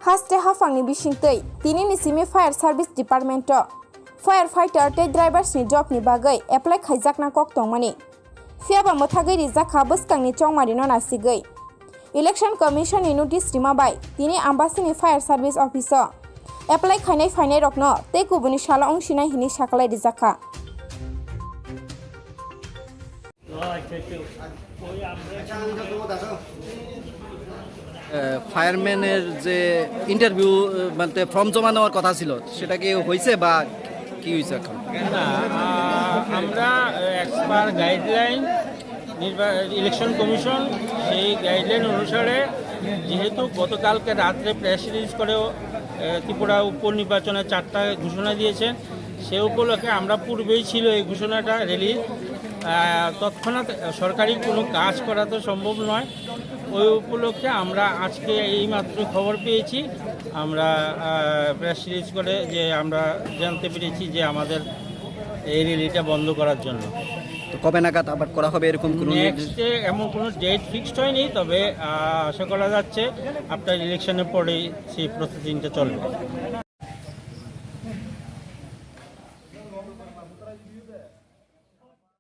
हास्टे हाफांनि बिसिंतै दिनैनि सिमि fire service department fire fighter टे ड्राइभार्सनि जबनि बागै एप्लाइ खायजाकना कक दंमोनि फियाबा मोथागै रिजाखा बसकांनि चौमारिनो नासिगै इलेक्शन कमिशननि नोटिस रिमाबाय दिनै आम्बासिनि फायार सार्भिस अफिसाव एप्लाइ खायनाय फायनाय रकनो ते गुबुननि साला अंशिनाय हिनि साकलाय रिजाखा ফায়ারম্যানের যে ইন্টারভিউ মানে ফর্ম জমা নেওয়ার কথা ছিল সেটা কি হয়েছে বা কি হয়েছে এখন? না, আমরা এক্সপার গাইডলাইন ইলেকশন কমিশন সেই গাইডলাইন অনুসারে যেহেতু গতকালকে রাত্রে প্রেস রিলিজ করেও ত্রিপুরা উপনির্বাচনের 4টা ঘোষণা দিয়েছেন, সে উপলক্ষে আমরা পূর্বেই ছিল এই ঘোষণাটা রিলিজ। তৎক্ষণাৎ সরকারি কোনো কাজ করা তো সম্ভব নয়, ওই উপলক্ষে আমরা আজকে এইমাত্র খবর পেয়েছি, আমরা প্রেস রিলিজ করে যে আমরা জানতে পেরেছি যে আমাদের এই র্যালিটা বন্ধ করার জন্য। তো কবে নাগাদ আবার করা হবে এরকম কোনো নেক্সটে এমন কোনো ডেট ফিক্সড হয়নি, তবে আশা করা যাচ্ছে আফটার ইলেকশনের পরেই সেই প্রসেসিংটা চলবে।